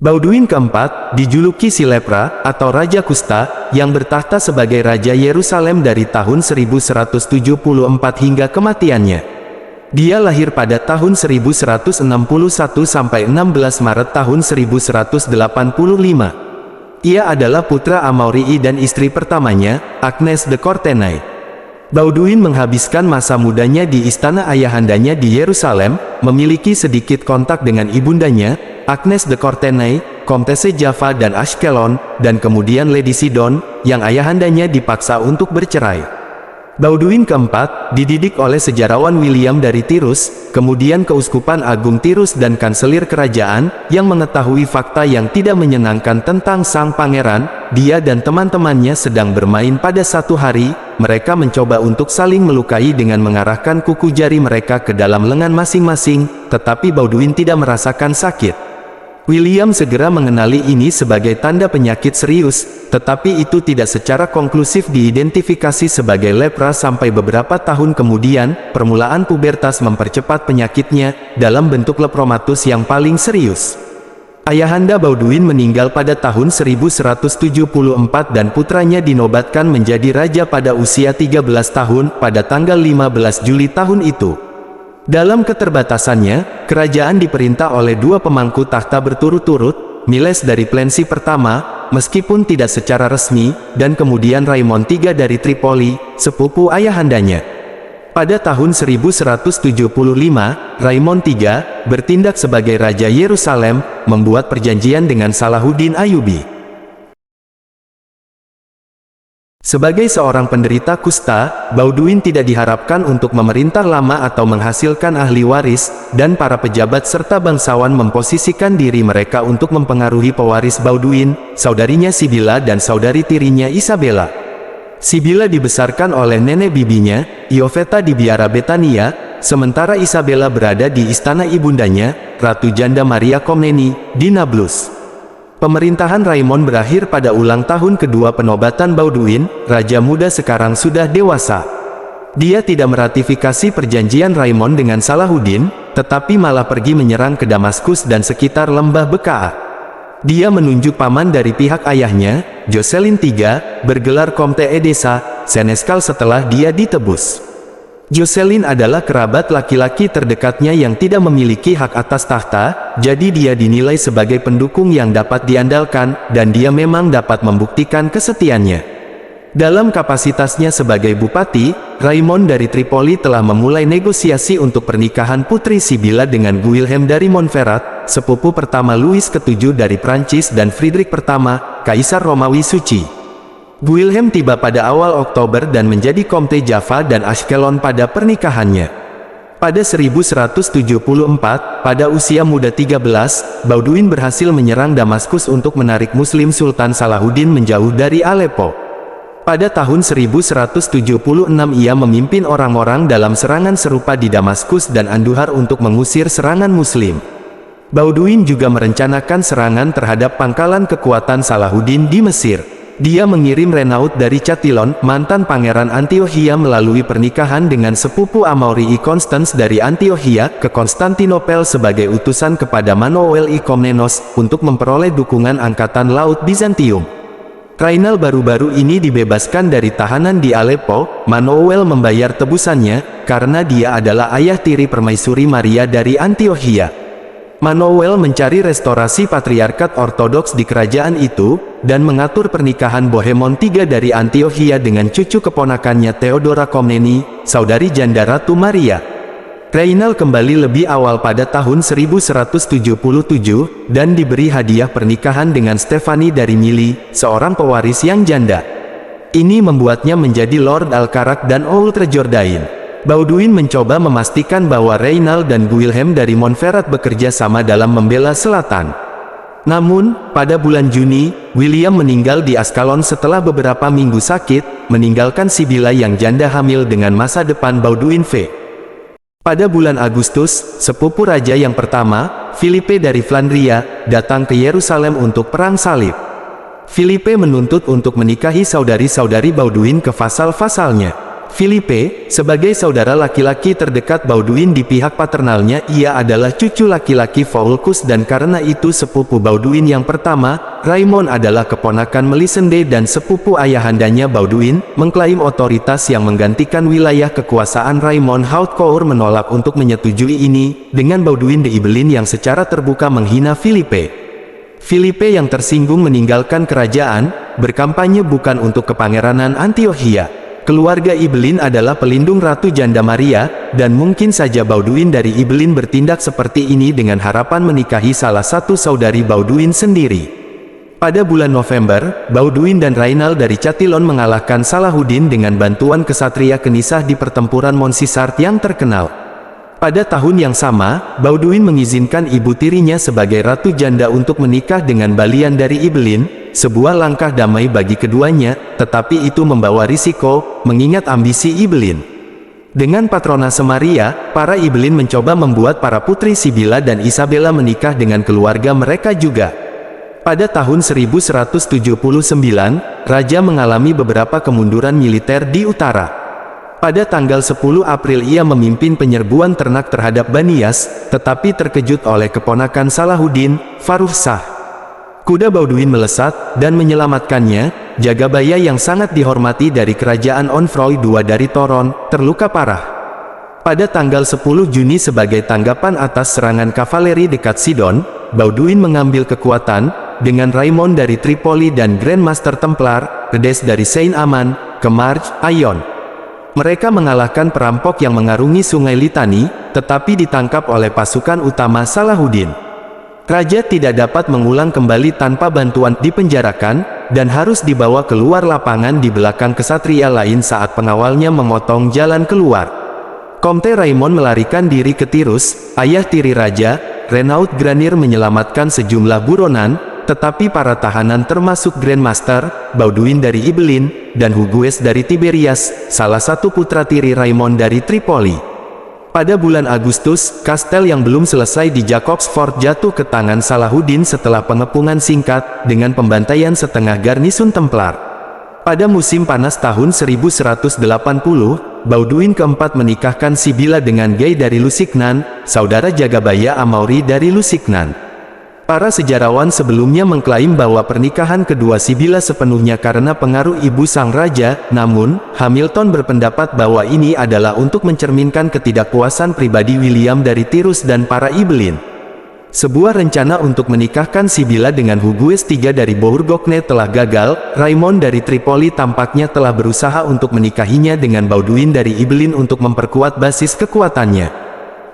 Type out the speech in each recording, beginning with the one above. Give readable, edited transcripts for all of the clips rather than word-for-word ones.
Bauduin keempat, dijuluki si lepra, atau Raja Kusta, yang bertahta sebagai Raja Yerusalem dari tahun 1174 hingga kematiannya. Dia lahir pada tahun 1161 sampai 16 Maret tahun 1185. Ia adalah putra Amaurii dan istri pertamanya, Agnes de Courtenay. Bauduin menghabiskan masa mudanya di istana ayahandanya di Yerusalem, memiliki sedikit kontak dengan ibundanya, Agnes de Courtenay, Komtese Java dan Ashkelon, dan kemudian Lady Sidon, yang ayahandanya dipaksa untuk bercerai. Bauduin keempat, dididik oleh sejarawan William dari Tirus, kemudian Keuskupan Agung Tirus dan Kanselir Kerajaan, yang mengetahui fakta yang tidak menyenangkan tentang sang pangeran. Dia dan teman-temannya sedang bermain pada satu hari, mereka mencoba untuk saling melukai dengan mengarahkan kuku jari mereka ke dalam lengan masing-masing, tetapi Bauduin tidak merasakan sakit. William segera mengenali ini sebagai tanda penyakit serius, tetapi itu tidak secara konklusif diidentifikasi sebagai lepra sampai beberapa tahun kemudian. Permulaan pubertas mempercepat penyakitnya, dalam bentuk lepromatus yang paling serius. Ayahanda Bauduin meninggal pada tahun 1174 dan putranya dinobatkan menjadi raja pada usia 13 tahun, pada tanggal 15 Juli tahun itu. Dalam keterbatasannya, kerajaan diperintah oleh dua pemangku takhta berturut-turut, Miles dari Plensi pertama, meskipun tidak secara resmi, dan kemudian Raimond III dari Tripoli, sepupu ayahandanya. Pada tahun 1175, Raimond III bertindak sebagai Raja Yerusalem, membuat perjanjian dengan Salahuddin Ayyubi. Sebagai seorang penderita kusta, Bauduin tidak diharapkan untuk memerintah lama atau menghasilkan ahli waris, dan para pejabat serta bangsawan memposisikan diri mereka untuk mempengaruhi pewaris Bauduin, saudarinya Sibila dan saudari tirinya Isabella. Sibila dibesarkan oleh nenek bibinya, Ioveta di biara Betania, sementara Isabella berada di istana ibundanya, Ratu Janda Maria Komneni, di Nablus. Pemerintahan Raimond berakhir pada ulang tahun kedua penobatan Bauduin. Raja muda sekarang sudah dewasa. Dia tidak meratifikasi perjanjian Raimond dengan Salahuddin, tetapi malah pergi menyerang ke Damaskus dan sekitar lembah Bekaa. Dia menunjuk paman dari pihak ayahnya, Jocelyn III, bergelar Komte Edessa, Seneskal setelah dia ditebus. Jocelyn adalah kerabat laki-laki terdekatnya yang tidak memiliki hak atas tahta, jadi dia dinilai sebagai pendukung yang dapat diandalkan, dan dia memang dapat membuktikan kesetiaannya. Dalam kapasitasnya sebagai bupati, Raimond dari Tripoli telah memulai negosiasi untuk pernikahan putri Sibila dengan Guilhem dari Montferrat, sepupu pertama Louis VII dari Prancis dan Friedrich pertama, Kaisar Romawi Suci. Guilhem tiba pada awal Oktober dan menjadi Komte Java dan Ashkelon pada pernikahannya. Pada 1174, pada usia muda 13, Bauduin berhasil menyerang Damaskus untuk menarik Muslim Sultan Salahuddin menjauh dari Aleppo. Pada tahun 1176 ia memimpin orang-orang dalam serangan serupa di Damaskus dan Anduhar untuk mengusir serangan Muslim. Bauduin juga merencanakan serangan terhadap pangkalan kekuatan Salahuddin di Mesir. Dia mengirim Renaud dari Chatillon, mantan Pangeran Antiochia melalui pernikahan dengan sepupu Amaurii Constans dari Antiochia, ke Konstantinopel sebagai utusan kepada Manoel I Komnenos, untuk memperoleh dukungan Angkatan Laut Bizantium. Rainal baru-baru ini dibebaskan dari tahanan di Aleppo. Manoel membayar tebusannya, karena dia adalah ayah tiri Permaisuri Maria dari Antiochia. Manoel mencari restorasi patriarkat ortodoks di kerajaan itu, dan mengatur pernikahan Bohemond III dari Antiochia dengan cucu keponakannya Theodora Komneni, saudari janda Ratu Maria. Rainal kembali lebih awal pada tahun 1177, dan diberi hadiah pernikahan dengan Stefani dari Mili, seorang pewaris yang janda. Ini membuatnya menjadi Lord Alcarak dan Outre-Jourdain. Bauduin mencoba memastikan bahwa Rainal dan Guilhem dari Montferrat bekerja sama dalam membela selatan. Namun, pada bulan Juni, William meninggal di Ascalon setelah beberapa minggu sakit, meninggalkan Sibila yang janda hamil dengan masa depan Bauduin V. Pada bulan Agustus, sepupu raja yang pertama, Philippe dari Flandria, datang ke Yerusalem untuk perang salib. Philippe menuntut untuk menikahi saudari-saudari Bauduin ke vasal-vasalnya. Philippe, sebagai saudara laki-laki terdekat Baudouin di pihak paternalnya, ia adalah cucu laki-laki Foulques dan karena itu sepupu Baudouin yang pertama. Raymond adalah keponakan Melisende dan sepupu ayahandanya Baudouin, mengklaim otoritas yang menggantikan wilayah kekuasaan. Raymond Hautcourt menolak untuk menyetujui ini, dengan Baudouin de Ibelin yang secara terbuka menghina Philippe. Philippe yang tersinggung meninggalkan kerajaan, berkampanye bukan untuk kepangeranan Antiochia. Keluarga Ibelin adalah pelindung Ratu Janda Maria, dan mungkin saja Baudouin dari Ibelin bertindak seperti ini dengan harapan menikahi salah satu saudari Baudouin sendiri. Pada bulan November, Baudouin dan Raynal dari Chatillon mengalahkan Salahuddin dengan bantuan kesatria Kenisah di pertempuran Montcisart yang terkenal. Pada tahun yang sama, Baudouin mengizinkan ibu tirinya sebagai Ratu Janda untuk menikah dengan Balian dari Ibelin, sebuah langkah damai bagi keduanya, tetapi itu membawa risiko, mengingat ambisi Ibelin. Dengan patronase Maria, para Ibelin mencoba membuat para putri Sibylla dan Isabella menikah dengan keluarga mereka juga. Pada tahun 1179, Raja mengalami beberapa kemunduran militer di utara. Pada tanggal 10 April ia memimpin penyerbuan ternak terhadap Banias, tetapi terkejut oleh keponakan Salahuddin, Faruh Shah. Kuda Baudouin melesat, dan menyelamatkannya. Jagabaya yang sangat dihormati dari kerajaan Onfroy II dari Toron, terluka parah. Pada tanggal 10 Juni sebagai tanggapan atas serangan kavaleri dekat Sidon, Baudouin mengambil kekuatan, dengan Raymond dari Tripoli dan Grand Master Templar, Redes dari Saint-Amand, ke Marche, Ayon. Mereka mengalahkan perampok yang mengarungi sungai Litani, tetapi ditangkap oleh pasukan utama Salahuddin. Raja tidak dapat mengulang kembali tanpa bantuan, dipenjarakan, dan harus dibawa keluar lapangan di belakang kesatria lain saat pengawalnya memotong jalan keluar. Comte Raymond melarikan diri ke Tirus, ayah tiri raja. Renaud Granier menyelamatkan sejumlah buronan, tetapi para tahanan termasuk Grand Master, Baudouin dari Ibelin, dan Hugues dari Tiberias, salah satu putra tiri Raymond dari Tripoli. Pada bulan Agustus, kastel yang belum selesai di Jacob's Fort jatuh ke tangan Salahuddin setelah pengepungan singkat, dengan pembantaian setengah garnisun Templar. Pada musim panas tahun 1180, Baudouin keempat menikahkan Sibylla dengan Guy dari Lusignan, saudara Jagabaya Amaury dari Lusignan. Para sejarawan sebelumnya mengklaim bahwa pernikahan kedua Sibylla sepenuhnya karena pengaruh ibu sang raja, namun, Hamilton berpendapat bahwa ini adalah untuk mencerminkan ketidakpuasan pribadi William dari Tirus dan para Ibelin. Sebuah rencana untuk menikahkan Sibylla dengan Hugues III dari Bourgogne telah gagal. Raymond dari Tripoli tampaknya telah berusaha untuk menikahinya dengan Baudouin dari Ibelin untuk memperkuat basis kekuatannya.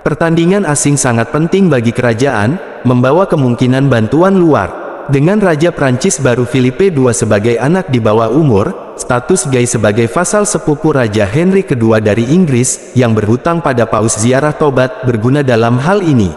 Pertandingan asing sangat penting bagi kerajaan, membawa kemungkinan bantuan luar. Dengan Raja Prancis baru Philippe II sebagai anak di bawah umur, status Guy sebagai vasal sepupu Raja Henry II dari Inggris, yang berhutang pada Paus Ziarah Tobat, berguna dalam hal ini.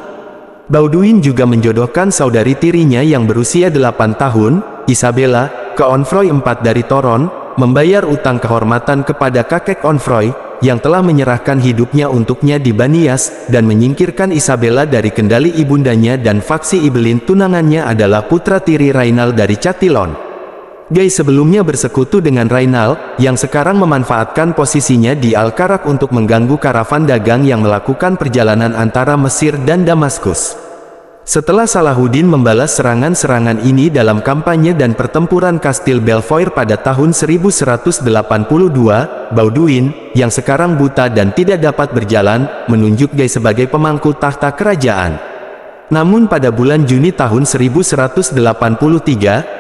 Baudouin juga menjodohkan saudari tirinya yang berusia 8 tahun, Isabella, ke Onfroy IV dari Toron, membayar utang kehormatan kepada kakek Onfroy, yang telah menyerahkan hidupnya untuknya di Banias, dan menyingkirkan Isabella dari kendali ibundanya dan faksi Ibelin. Tunangannya adalah putra tiri Raynal dari Chatillon. Guy sebelumnya bersekutu dengan Raynal, yang sekarang memanfaatkan posisinya di Al-Karak untuk mengganggu karavan dagang yang melakukan perjalanan antara Mesir dan Damaskus. Setelah Salahuddin membalas serangan-serangan ini dalam kampanye dan pertempuran Kastil Belvoir pada tahun 1182, Baudouin, yang sekarang buta dan tidak dapat berjalan, menunjuk Guy sebagai pemangku tahta kerajaan. Namun pada bulan Juni tahun 1183,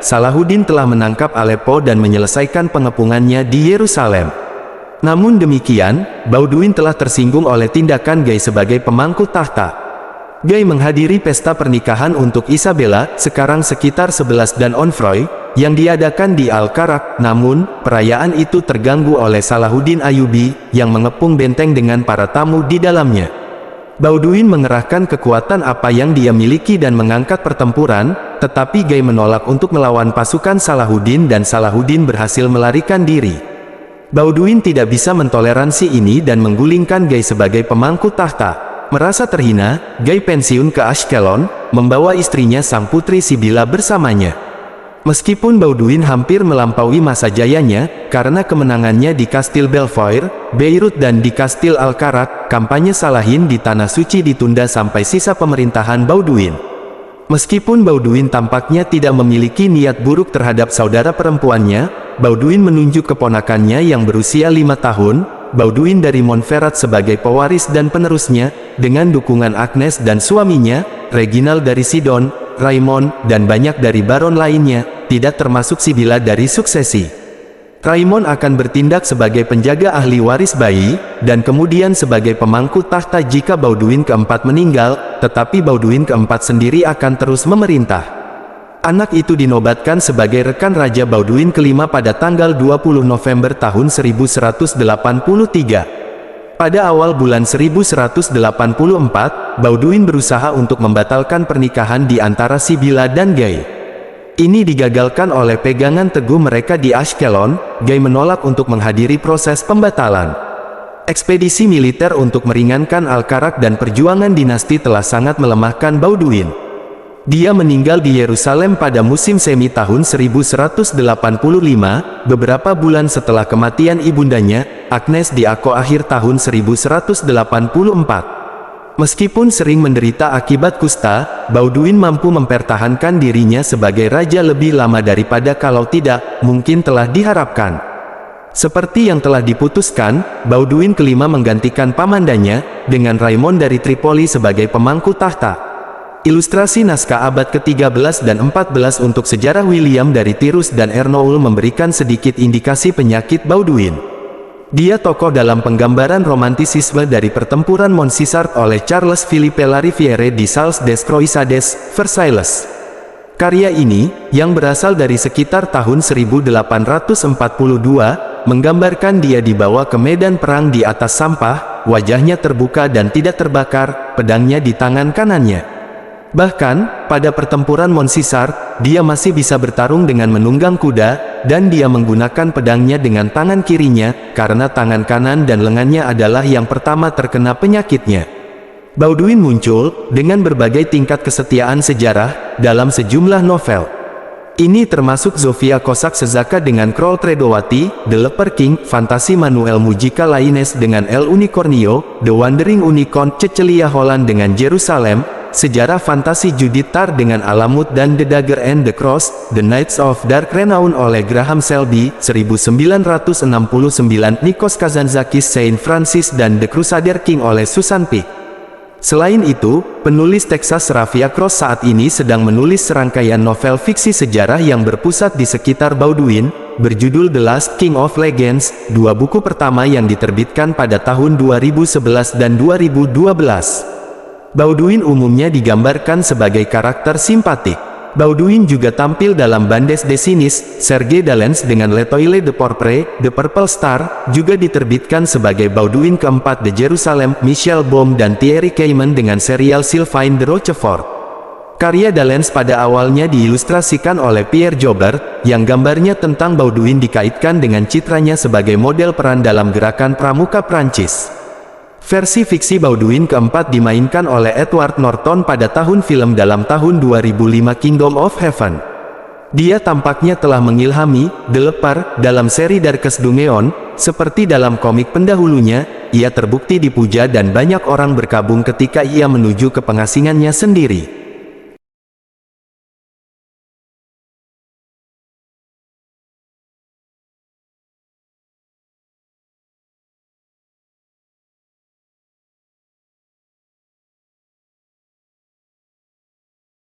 Salahuddin telah menangkap Aleppo dan menyelesaikan pengepungannya di Yerusalem. Namun demikian, Baudouin telah tersinggung oleh tindakan Guy sebagai pemangku tahta. Guy menghadiri pesta pernikahan untuk Isabella, sekarang sekitar 11 dan Onfroy, yang diadakan di Al-Karak. Namun, perayaan itu terganggu oleh Salahuddin Ayyubi, yang mengepung benteng dengan para tamu di dalamnya. Baudouin mengerahkan kekuatan apa yang dia miliki dan mengangkat pertempuran, tetapi Guy menolak untuk melawan pasukan Salahuddin dan Salahuddin berhasil melarikan diri. Baudouin tidak bisa mentoleransi ini dan menggulingkan Guy sebagai pemangku tahta. Merasa terhina, Guy pensiun ke Ashkelon, membawa istrinya sang putri Sibylla bersamanya. Meskipun Baudouin hampir melampaui masa jayanya, karena kemenangannya di Kastil Belvoir, Beirut dan di Kastil Al-Karak, kampanye Salahin di Tanah Suci ditunda sampai sisa pemerintahan Baudouin. Meskipun Baudouin tampaknya tidak memiliki niat buruk terhadap saudara perempuannya, Baudouin menunjuk keponakannya yang berusia 5 tahun, Baudouin dari Montferrat sebagai pewaris dan penerusnya, dengan dukungan Agnes dan suaminya, Reginald dari Sidon, Raymond, dan banyak dari baron lainnya, tidak termasuk Sibylla dari suksesi. Raymond akan bertindak sebagai penjaga ahli waris bayi, dan kemudian sebagai pemangku tahta jika Baudouin keempat meninggal, tetapi Baudouin keempat sendiri akan terus memerintah. Anak itu dinobatkan sebagai rekan Raja Baudouin kelima pada tanggal 20 November tahun 1183. Pada awal bulan 1184, Baudouin berusaha untuk membatalkan pernikahan di antara Sibylla dan Guy. Ini digagalkan oleh pegangan teguh mereka di Ashkelon. Guy menolak untuk menghadiri proses pembatalan. Ekspedisi militer untuk meringankan Al-Karak dan perjuangan dinasti telah sangat melemahkan Baudouin. Dia meninggal di Yerusalem pada musim semi tahun 1185, beberapa bulan setelah kematian ibundanya, Agnes di Akko akhir tahun 1184. Meskipun sering menderita akibat kusta, Baudouin mampu mempertahankan dirinya sebagai raja lebih lama daripada kalau tidak, mungkin telah diharapkan. Seperti yang telah diputuskan, Baudouin kelima menggantikan pamandannya, dengan Raymond dari Tripoli sebagai pemangku tahta. Ilustrasi naskah abad ke-13 dan 14 untuk sejarah William dari Tirus dan Ernoul memberikan sedikit indikasi penyakit Baudouin. Dia tokoh dalam penggambaran romantisisme dari pertempuran Montcisard oleh Charles Philippe Lariviere di Salles des Croisades, Versailles. Karya ini, yang berasal dari sekitar tahun 1842, menggambarkan dia dibawa ke medan perang di atas sampah, wajahnya terbuka dan tidak terbakar, pedangnya di tangan kanannya. Bahkan, pada pertempuran Montcisard, dia masih bisa bertarung dengan menunggang kuda, dan dia menggunakan pedangnya dengan tangan kirinya, karena tangan kanan dan lengannya adalah yang pertama terkena penyakitnya. Baudouin muncul, dengan berbagai tingkat kesetiaan sejarah, dalam sejumlah novel. Ini termasuk Zofia Kosak-Sezaka dengan Kroll Tredowati, The Leper King, Fantasi Manuel Mujica Lainez dengan El Unicornio, The Wandering Unicorn, Cecelia Holland dengan Jerusalem, Sejarah Fantasi Judith Tarr dengan Alamut dan The Dagger and the Cross, The Knights of Dark Renown oleh Graham Selby, 1969, Nikos Kazantzakis Saint Francis dan The Crusader King oleh Susan Peake. Selain itu, penulis Texas Ravia Cross saat ini sedang menulis serangkaian novel fiksi sejarah yang berpusat di sekitar Baudouin, berjudul The Last King of Legends, dua buku pertama yang diterbitkan pada tahun 2011 dan 2012. Baudouin umumnya digambarkan sebagai karakter simpatik. Baudouin juga tampil dalam Bandes Desinis, Serge Dalens dengan L'Etoile de Pourpre, The Purple Star, juga diterbitkan sebagai Baudouin keempat de Jerusalem, Michel Baum dan Thierry Cayman dengan serial Sylvain de Rochefort. Karya Dalens pada awalnya diilustrasikan oleh Pierre Joubert, yang gambarnya tentang Baudouin dikaitkan dengan citranya sebagai model peran dalam gerakan pramuka Prancis. Versi fiksi Baudouin keempat dimainkan oleh Edward Norton pada tahun film dalam tahun 2005 Kingdom of Heaven. Dia tampaknya telah mengilhami The Leper dalam seri Darkest Dungeon, seperti dalam komik pendahulunya. Ia terbukti dipuja dan banyak orang berkabung ketika ia menuju ke pengasingannya sendiri.